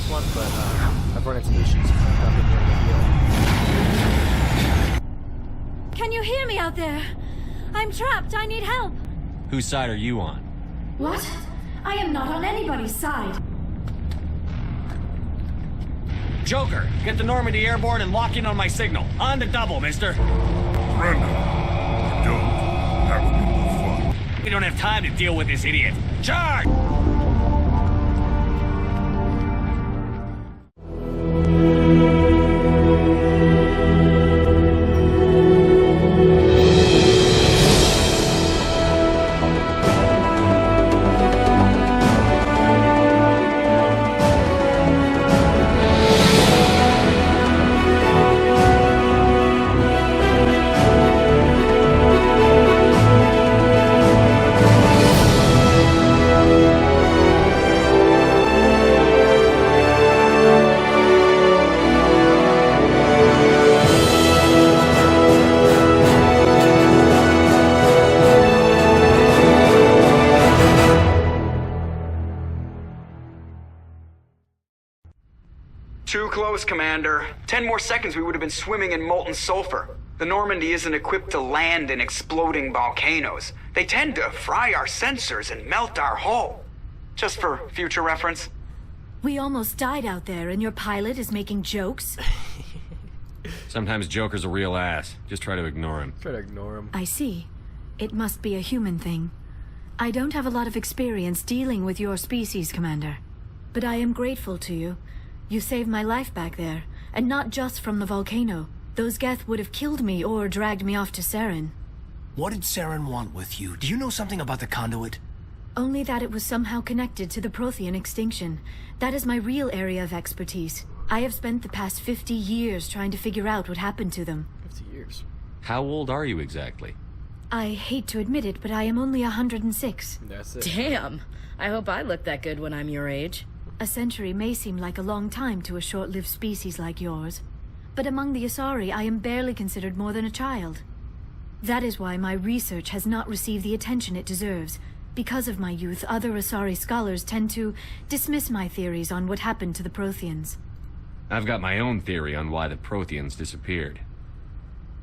this one, but I've run into issues jumping near the wheel. Can you hear me out there? I'm trapped. I need help. Whose side are you on? What? I am not on anybody's side. Joker, get the Normandy airborne and lock in on my signal. On the double, mister. Brendan, you don't. That would be more fun. We don't have time to deal with this idiot. Charge! Too close, Commander. 10 more seconds we would have been swimming in molten sulfur. The Normandy isn't equipped to land in exploding volcanoes. They tend to fry our sensors and melt our hull. Just for future reference. We almost died out there, and your pilot is making jokes? Sometimes Joker's a real ass. Just try to ignore him. Try to ignore him. I see. It must be a human thing. I don't have a lot of experience dealing with your species, Commander. But I am grateful to you. You saved my life back there, and not just from the volcano. Those Geth would have killed me or dragged me off to Saren. What did Saren want with you? Do you know something about the conduit? Only that it was somehow connected to the Prothean extinction. That is my real area of expertise. I have spent the past 50 years trying to figure out what happened to them. 50 years. How old are you exactly? I hate to admit it, but I am only 106. That's it. Damn. I hope I look that good when I'm your age. A century may seem like a long time to a short-lived species like yours, but among the Asari I am barely considered more than a child. That is why my research has not received the attention it deserves. Because of my youth, other Asari scholars tend to dismiss my theories on what happened to the Protheans. I've got my own theory on why the Protheans disappeared.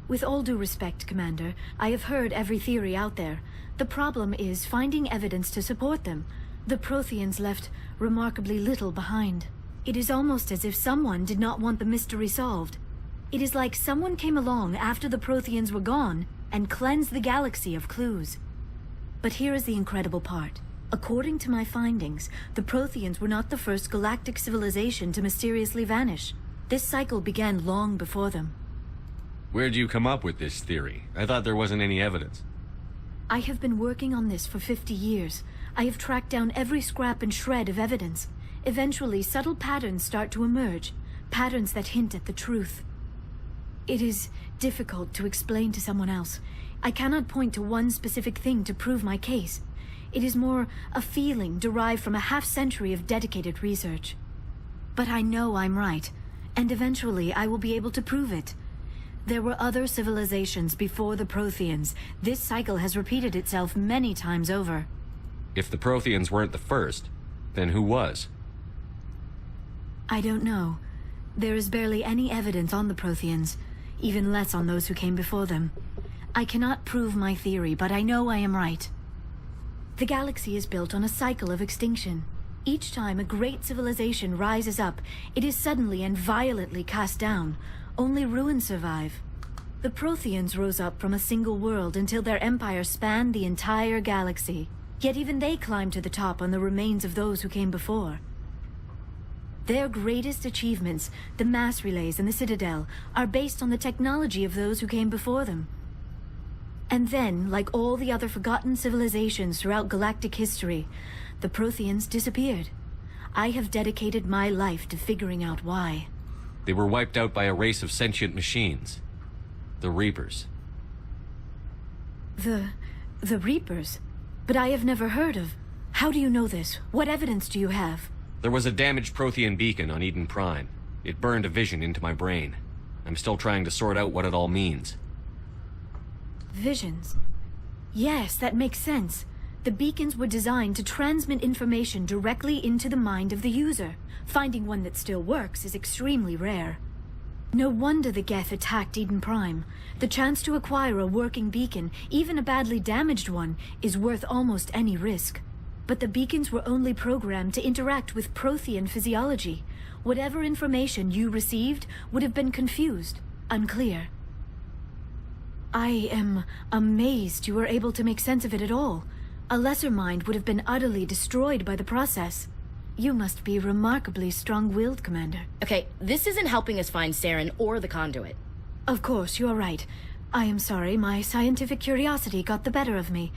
With all due respect, Commander, I have heard every theory out there. The problem is finding evidence to support them. The Protheans left remarkably little behind. It is almost as if someone did not want the mystery solved. It is like someone came along after the Protheans were gone and cleansed the galaxy of clues. But here is the incredible part. According to my findings, the Protheans were not the first galactic civilization to mysteriously vanish. This cycle began long before them. Where'd you come up with this theory? I thought there wasn't any evidence. I have been working on this for 50 years. I have tracked down every scrap and shred of evidence. Eventually, subtle patterns start to emerge, patterns that hint at the truth. It is difficult to explain to someone else. I cannot point to one specific thing to prove my case. It is more a feeling derived from a half-century of dedicated research. But I know I'm right, and eventually I will be able to prove it. There were other civilizations before the Protheans. This cycle has repeated itself many times over. If the Protheans weren't the first, then who was? I don't know. There is barely any evidence on the Protheans, even less on those who came before them. I cannot prove my theory, but I know I am right. The galaxy is built on a cycle of extinction. Each time a great civilization rises up, it is suddenly and violently cast down. Only ruins survive. The Protheans rose up from a single world until their empire spanned the entire galaxy. Yet even they climbed to the top on the remains of those who came before. Their greatest achievements, the mass relays and the Citadel, are based on the technology of those who came before them. And then, like all the other forgotten civilizations throughout galactic history, the Protheans disappeared. I have dedicated my life to figuring out why. They were wiped out by a race of sentient machines. The Reapers. The Reapers? But I have never heard of... How do you know this? What evidence do you have? There was a damaged Prothean beacon on Eden Prime. It burned a vision into my brain. I'm still trying to sort out what it all means. Visions. Yes, that makes sense. The beacons were designed to transmit information directly into the mind of the user. Finding one that still works is extremely rare. No wonder the Geth attacked Eden Prime. The chance to acquire a working beacon, even a badly damaged one, is worth almost any risk. But the beacons were only programmed to interact with Prothean physiology. Whatever information you received would have been confused, unclear. I am amazed you were able to make sense of it at all. A lesser mind would have been utterly destroyed by the process. You must be remarkably strong-willed, Commander. Okay, this isn't helping us find Saren or the conduit. Of course, you are right. I am sorry, my scientific curiosity got the better of me.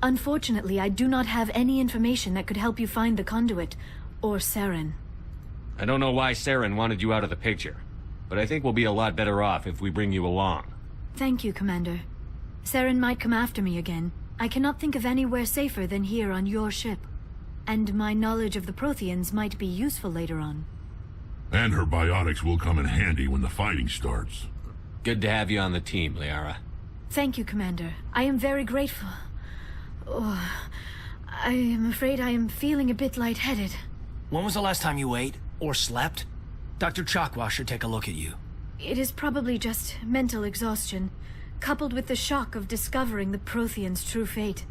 Unfortunately, I do not have any information that could help you find the conduit, or Saren. I don't know why Saren wanted you out of the picture, but I think we'll be a lot better off if we bring you along. Thank you, Commander. Saren might come after me again. I cannot think of anywhere safer than here on your ship. And my knowledge of the Protheans might be useful later on. And her biotics will come in handy when the fighting starts. Good to have you on the team, Liara. Thank you, Commander. I am very grateful. Oh, I am afraid I am feeling a bit lightheaded. When was the last time you ate or slept? Dr. Chakwa should take a look at you. It is probably just mental exhaustion, coupled with the shock of discovering the Protheans' true fate.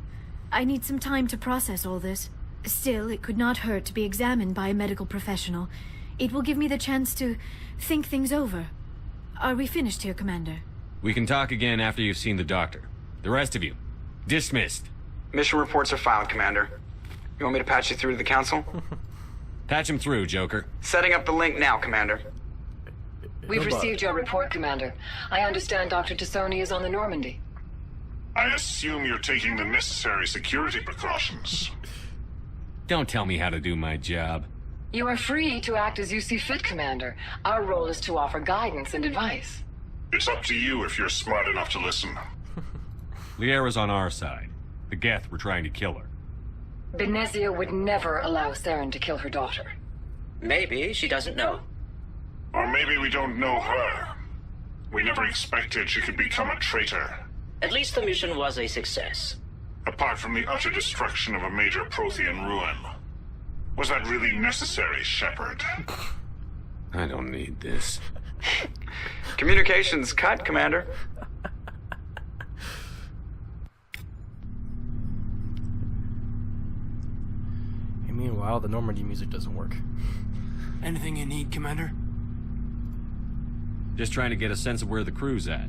I need some time to process all this. Still, it could not hurt to be examined by a medical professional. It will give me the chance to think things over. Are we finished here, Commander? We can talk again after you've seen the doctor. The rest of you, dismissed. Mission reports are filed, Commander. You want me to patch you through to the Council? Patch him through, Joker. Setting up the link now, Commander. We've received your report, Commander. I understand Dr. T'Soni is on the Normandy. I assume you're taking the necessary security precautions. Don't tell me how to do my job. You are free to act as you see fit, Commander. Our role is to offer guidance and advice. It's up to you if you're smart enough to listen. Liara's on our side. The Geth were trying to kill her. Benezia would never allow Saren to kill her daughter. Maybe she doesn't know. Or maybe we don't know her. We never expected she could become a traitor. At least the mission was a success. Apart from the utter destruction of a major Prothean ruin. Was that really necessary, Shepard? I don't need this. Communications cut, Commander. And meanwhile, the Normandy music doesn't work. Anything you need, Commander? Just trying to get a sense of where the crew's at.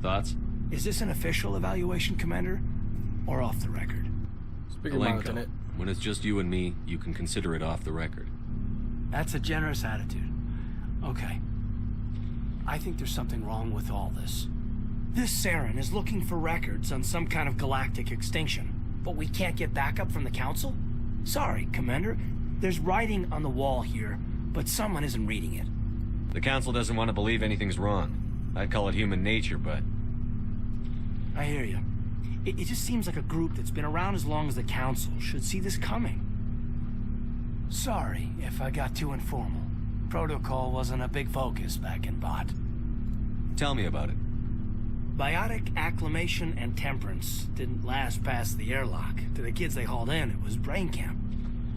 Thoughts? Is this an official evaluation, Commander? Or off the record? Speak your mind, Lieutenant. When it's just you and me, you can consider it off the record. That's a generous attitude. Okay. I think there's something wrong with all this. This Saren is looking for records on some kind of galactic extinction, but we can't get backup from the Council? Sorry, Commander. There's writing on the wall here, but someone isn't reading it. The Council doesn't want to believe anything's wrong. I'd call it human nature, but... I hear you. It just seems like a group that's been around as long as the Council should see this coming. Sorry if I got too informal. Protocol wasn't a big focus back in Bot. Tell me about it. Biotic acclimation and temperance didn't last past the airlock. To the kids they hauled in, it was brain camp.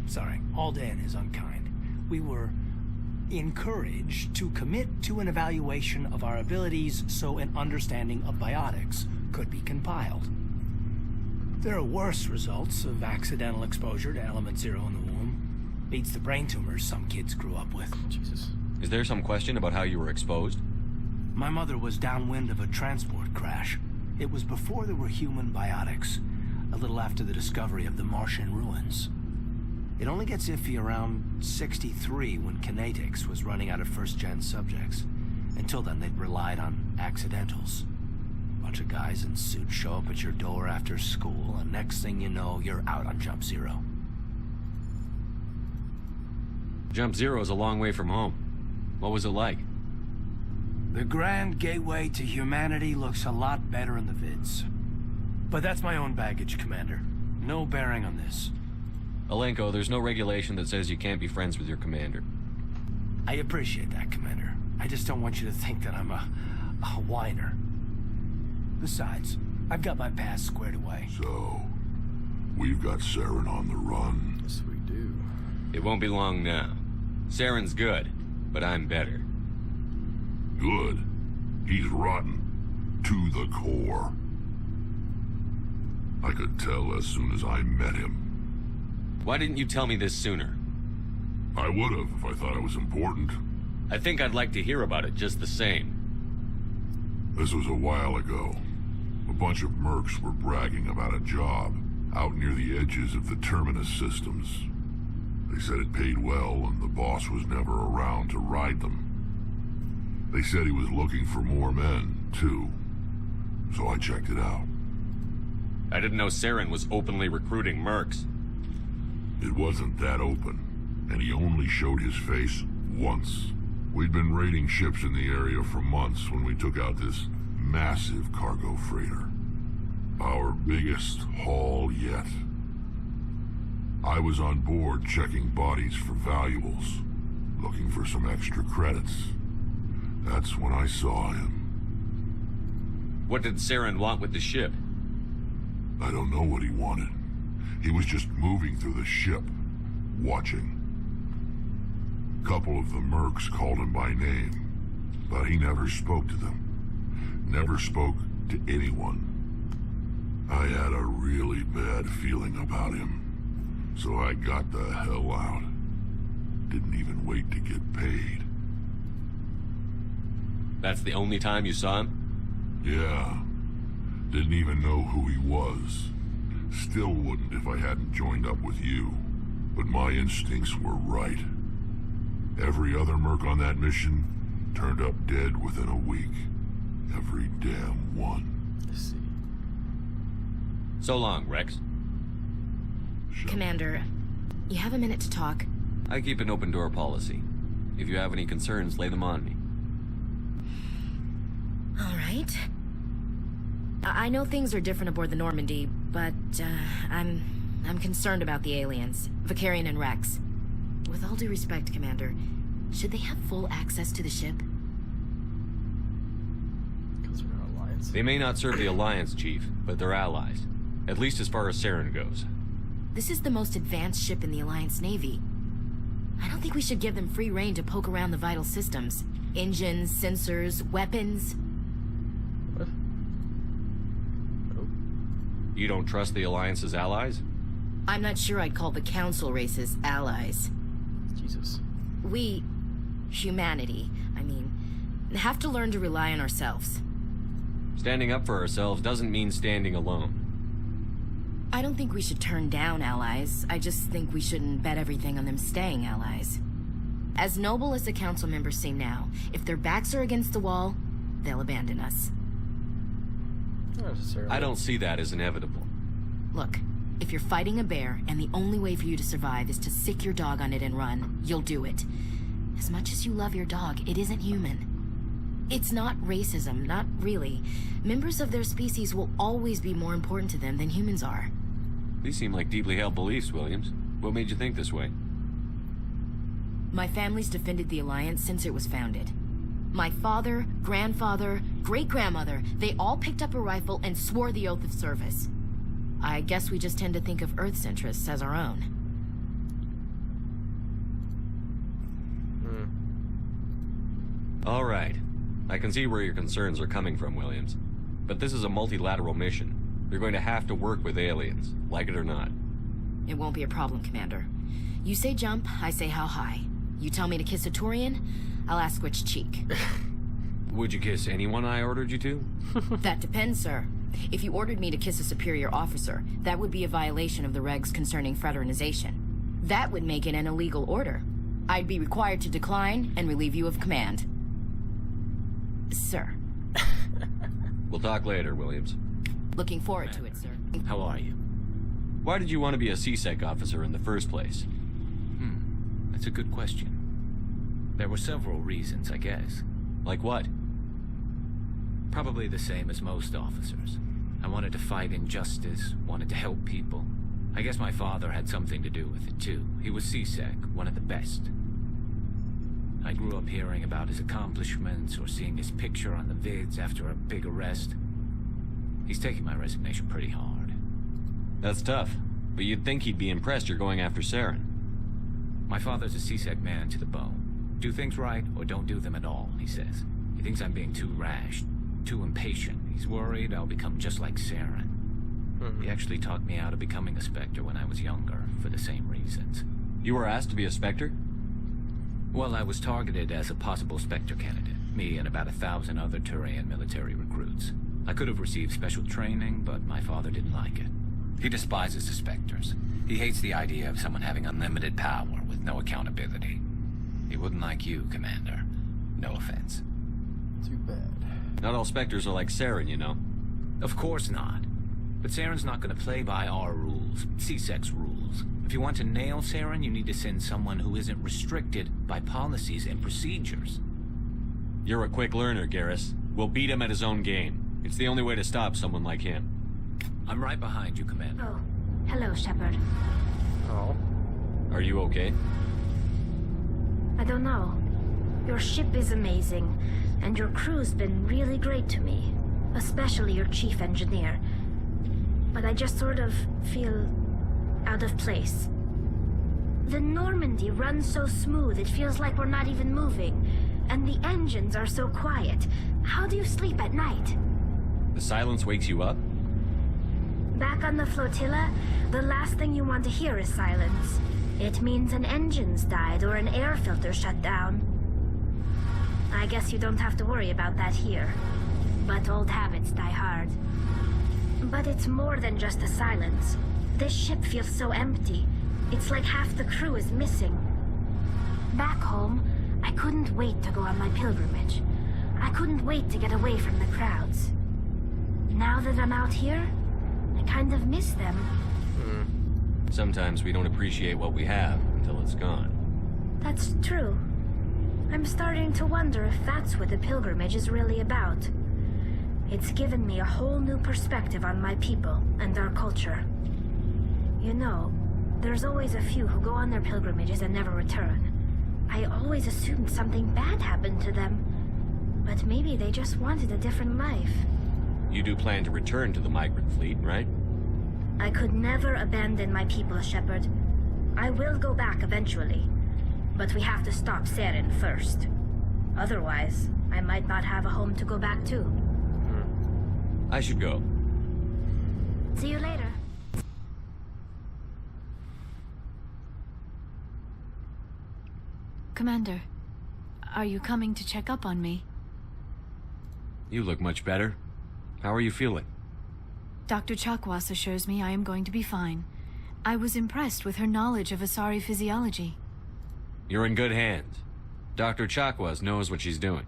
Sorry, hauled in is unkind. We were encouraged to commit to an evaluation of our abilities so an understanding of biotics could be compiled. There are worse results of accidental exposure to element 0 in the womb. Beats the brain tumors some kids grew up with. Jesus. Is there some question about how you were exposed? My mother was downwind of a transport crash. It was before there were human biotics, a little after the discovery of the Martian ruins. It only gets iffy around 63 when kinetics was running out of first-gen subjects. Until then, they'd relied on accidentals. Bunch of guys in suits show up at your door after school, and next thing you know, you're out on Jump Zero. Jump Zero is a long way from home. What was it like? The grand gateway to humanity looks a lot better in the vids. But that's my own baggage, Commander. No bearing on this. Alenko, there's no regulation that says you can't be friends with your commander. I appreciate that, Commander. I just don't want you to think that I'm a whiner. Besides, I've got my past squared away. So, We've got Saren on the run. Yes, we do. It won't be long now. Saren's good, but I'm better. Good? He's rotten. To the core. I could tell as soon as I met him. Why didn't you tell me this sooner? I would have if I thought it was important. I think I'd like to hear about it just the same. This was a while ago. A bunch of mercs were bragging about a job out near the edges of the Terminus systems. They said it paid well and the boss was never around to ride them. They said he was looking for more men, too. So I checked it out. I didn't know Saren was openly recruiting mercs. It wasn't that open, and he only showed his face once. We'd been raiding ships in the area for months when we took out this massive cargo freighter. Our biggest haul yet. I was on board checking bodies for valuables, looking for some extra credits. That's when I saw him. What did Saren want with the ship? I don't know what he wanted. He was just moving through the ship, watching. A couple of the mercs called him by name, but he never spoke to them. Never spoke to anyone. I had a really bad feeling about him, so I got the hell out. Didn't even wait to get paid. That's the only time you saw him? Yeah. Didn't even know who he was. Still wouldn't if I hadn't joined up with you. But my instincts were right. Every other merc on that mission turned up dead within a week. Every damn one. I see. So long, Rex. Commander, you have a minute to talk? I keep an open door policy. If you have any concerns, lay them on me. All right. I know things are different aboard the Normandy, but I'm concerned about the aliens, Vicarian and Rex. With all due respect, Commander, should they have full access to the ship? Because we're an alliance. They may not serve the Alliance, Chief, but they're allies. At least as far as Saren goes. This is the most advanced ship in the Alliance Navy. I don't think we should give them free rein to poke around the vital systems. Engines, sensors, weapons. What? Oh. You don't trust the Alliance's allies? I'm not sure I'd call the Council races allies. Jesus. We, humanity, have to learn to rely on ourselves. Standing up for ourselves doesn't mean standing alone. I don't think we should turn down allies. I just think we shouldn't bet everything on them staying allies. As noble as the Council members seem now, if their backs are against the wall, they'll abandon us. Not necessarily. I don't see that as inevitable. Look, if you're fighting a bear and the only way for you to survive is to sick your dog on it and run, you'll do it. As much as you love your dog, it isn't human. It's not racism, not really. Members of their species will always be more important to them than humans are. These seem like deeply held beliefs, Williams. What made you think this way? My family's defended the Alliance since it was founded. My father, grandfather, great-grandmother, they all picked up a rifle and swore the oath of service. I guess we just tend to think of Earth's interests as our own. All right. I can see where your concerns are coming from, Williams. But this is a multilateral mission. You're going to have to work with aliens, like it or not. It won't be a problem, Commander. You say jump, I say how high. You tell me to kiss a Turian, I'll ask which cheek. Would you kiss anyone I ordered you to? That depends, sir. If you ordered me to kiss a superior officer, that would be a violation of the regs concerning fraternization. That would make it an illegal order. I'd be required to decline and relieve you of command. Sir. We'll talk later, Williams. Looking forward to it, sir. How are you? Why did you want to be a CSEC officer in the first place? That's a good question. There were several reasons, I guess. Like what? Probably the same as most officers. I wanted to fight injustice, wanted to help people. I guess my father had something to do with it, too. He was CSEC, one of the best. I grew up hearing about his accomplishments or seeing his picture on the vids after a big arrest. He's taking my resignation pretty hard. That's tough. But you'd think he'd be impressed you're going after Saren. My father's a C-Sec man to the bone. Do things right, or don't do them at all, he says. He thinks I'm being too rash, too impatient. He's worried I'll become just like Saren. He actually talked me out of becoming a Spectre when I was younger, for the same reasons. You were asked to be a Spectre? Well, I was targeted as a possible Spectre candidate. Me and about 1,000 other Turian military recruits. I could have received special training, but my father didn't like it. He despises the Spectres. He hates the idea of someone having unlimited power with no accountability. He wouldn't like you, Commander. No offense. Too bad. Not all Spectres are like Saren, you know. Of course not. But Saren's not going to play by our rules, C-Sec's rules. If you want to nail Saren, you need to send someone who isn't restricted by policies and procedures. You're a quick learner, Garrus. We'll beat him at his own game. It's the only way to stop someone like him. I'm right behind you, Commander. Oh, hello, Shepard. Oh. Are you okay? I don't know. Your ship is amazing, and your crew's been really great to me. Especially your chief engineer. But I just sort of feel out of place. The Normandy runs so smooth it feels like we're not even moving. And the engines are so quiet. How do you sleep at night? The silence wakes you up? Back on the flotilla, the last thing you want to hear is silence. It means an engine's died or an air filter shut down. I guess you don't have to worry about that here. But old habits die hard. But it's more than just the silence. This ship feels so empty. It's like half the crew is missing. Back home, I couldn't wait to go on my pilgrimage. I couldn't wait to get away from the crowds. Now that I'm out here, I kind of miss them. Sometimes we don't appreciate what we have until it's gone. That's true. I'm starting to wonder if that's what the pilgrimage is really about. It's given me a whole new perspective on my people and our culture. You know, there's always a few who go on their pilgrimages and never return. I always assumed something bad happened to them. But maybe they just wanted a different life. You do plan to return to the migrant fleet, right? I could never abandon my people, Shepard. I will go back eventually. But we have to stop Saren first. Otherwise, I might not have a home to go back to. I should go. See you later. Commander, are you coming to check up on me? You look much better. How are you feeling? Dr. Chakwas assures me I am going to be fine. I was impressed with her knowledge of Asari physiology. You're in good hands. Dr. Chakwas knows what she's doing.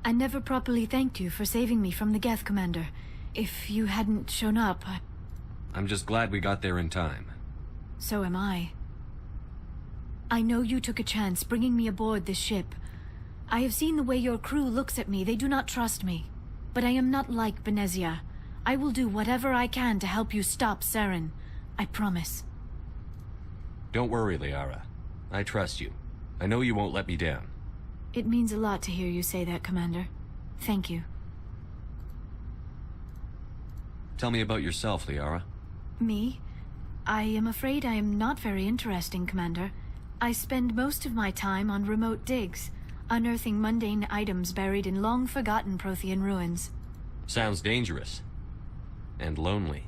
I never properly thanked you for saving me from the Geth, Commander. If you hadn't shown up, I'm just glad we got there in time. So am I. I know you took a chance bringing me aboard this ship. I have seen the way your crew looks at me. They do not trust me. But I am not like Benezia. I will do whatever I can to help you stop Saren. I promise. Don't worry, Liara. I trust you. I know you won't let me down. It means a lot to hear you say that, Commander. Thank you. Tell me about yourself, Liara. Me? I am afraid I am not very interesting, Commander. I spend most of my time on remote digs, unearthing mundane items buried in long-forgotten Prothean ruins. Sounds dangerous. And lonely.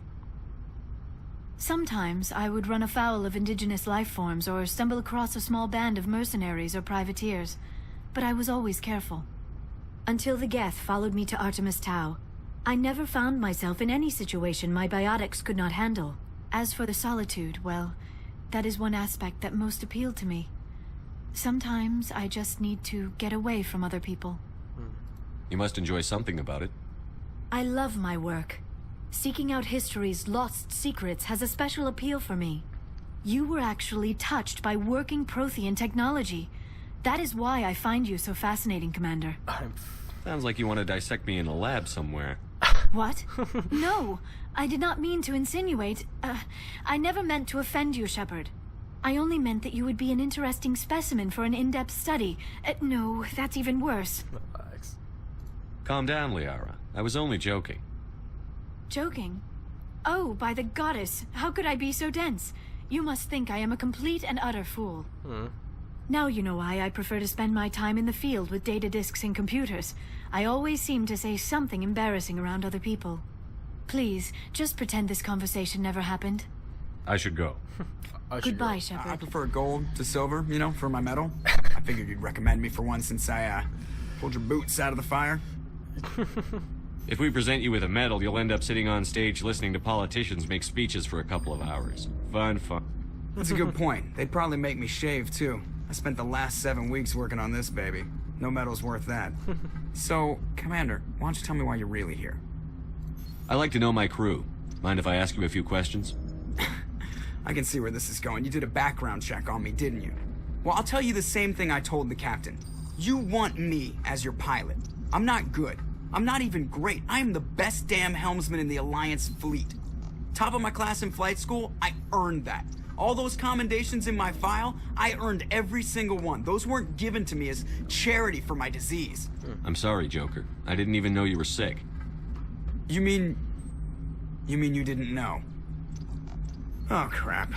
Sometimes I would run afoul of indigenous life forms or stumble across a small band of mercenaries or privateers, but I was always careful. Until the Geth followed me to Artemis Tau, I never found myself in any situation my biotics could not handle. As for the solitude, well, that is one aspect that most appealed to me. Sometimes I just need to get away from other people. You must enjoy something about it. I love my work. Seeking out history's lost secrets has a special appeal for me. You were actually touched by working Prothean technology. That is why I find you so fascinating, Commander. Sounds like you want to dissect me in a lab somewhere. What? No, I did not mean to insinuate. I never meant to offend you, Shepard. I only meant that you would be an interesting specimen for an in-depth study. No, that's even worse. Calm down, Liara. I was only joking. Joking? Oh, by the goddess, how could I be so dense? You must think I am a complete and utter fool. Now you know why I prefer to spend my time in the field with data disks and computers. I always seem to say something embarrassing around other people. Please, just pretend this conversation never happened. I should go. Goodbye, Shepard. I prefer gold to silver, you know, for my medal. I figured you'd recommend me for one since I, pulled your boots out of the fire. If we present you with a medal, you'll end up sitting on stage listening to politicians make speeches for a couple of hours. Fun. That's a good point. They'd probably make me shave, too. I spent the last 7 weeks working on this baby. No medal's worth that. So, Commander, why don't you tell me why you're really here? I like to know my crew. Mind if I ask you a few questions? I can see where this is going. You did a background check on me, didn't you? Well, I'll tell you the same thing I told the captain. You want me as your pilot. I'm not good. I'm not even great. I am the best damn helmsman in the Alliance fleet. Top of my class in flight school, I earned that. All those commendations in my file, I earned every single one. Those weren't given to me as charity for my disease. I'm sorry, Joker. I didn't even know you were sick. You mean you didn't know? Oh, crap.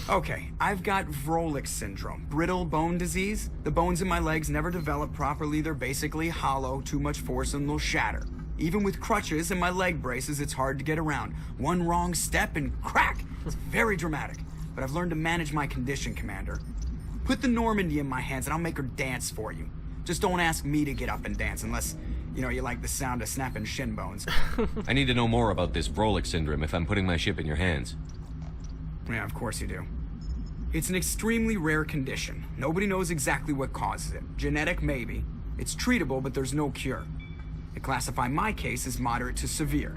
Okay, I've got Vrolik syndrome, brittle bone disease. The bones in my legs never develop properly. They're basically hollow, too much force and they'll shatter. Even with crutches and my leg braces, it's hard to get around. One wrong step and crack! It's very dramatic. But I've learned to manage my condition, Commander. Put the Normandy in my hands and I'll make her dance for you. Just don't ask me to get up and dance unless, you know, you like the sound of snapping shin bones. I need to know more about this Vrolik syndrome if I'm putting my ship in your hands. Yeah, of course you do. It's an extremely rare condition. Nobody knows exactly what causes it. Genetic, maybe. It's treatable, but there's no cure. They classify my case as moderate to severe.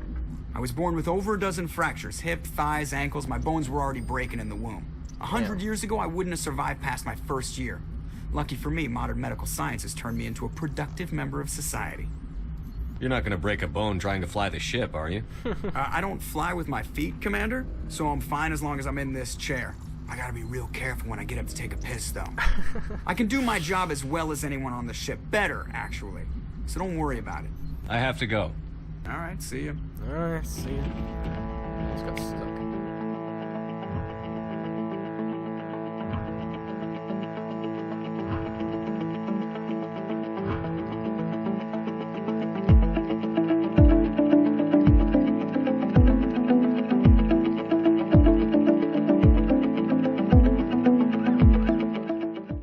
I was born with over a dozen fractures, hip, thighs, ankles. My bones were already breaking in the womb. 100 years ago, I wouldn't have survived past my first year. Lucky for me, modern medical science has turned me into a productive member of society. You're not gonna break a bone trying to fly the ship, are you? I don't fly with my feet, Commander, so I'm fine as long as I'm in this chair. I gotta be real careful when I get up to take a piss, though. I can do my job as well as anyone on the ship. Better, actually. So don't worry about it. I have to go. All right, see you. Alright, see ya. Just got stuck.